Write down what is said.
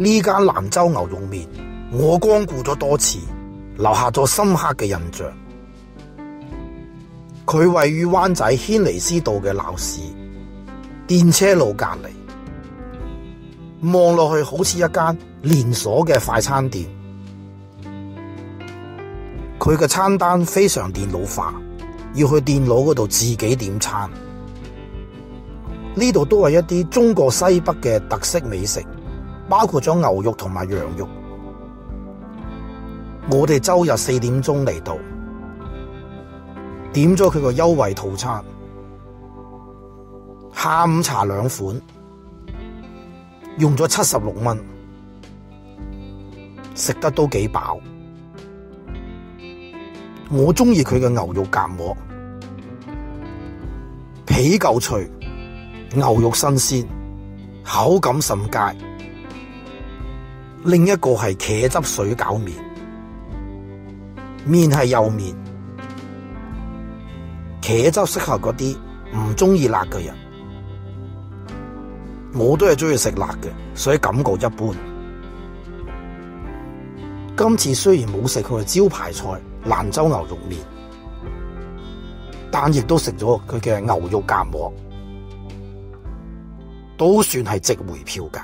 呢間蘭州牛肉麵，我光顧咗多次，留下咗深刻嘅印象。佢位於灣仔軒尼詩道嘅鬧市電車路隔籬，望落去好似一間連鎖嘅快餐店。佢嘅餐單非常電腦化，要去電腦嗰度自己點餐。呢度都係一啲中國西北嘅特色美食，包括咗牛肉同埋羊肉。我哋周日4點鐘嚟到，點咗佢個優惠套餐，下午茶2款，用咗76蚊，食得都幾飽。我中意佢嘅牛肉夾饃，皮夠脆，牛肉新鮮，口感甚佳。另一個係茄汁水餃麵，麵係幼麵，茄汁適合嗰啲唔中意辣嘅人。我都係中意食辣嘅，所以感覺一般。今次雖然冇食佢嘅招牌菜蘭州牛肉麵，但亦都食咗佢嘅牛肉夾饃，都算係值回票價。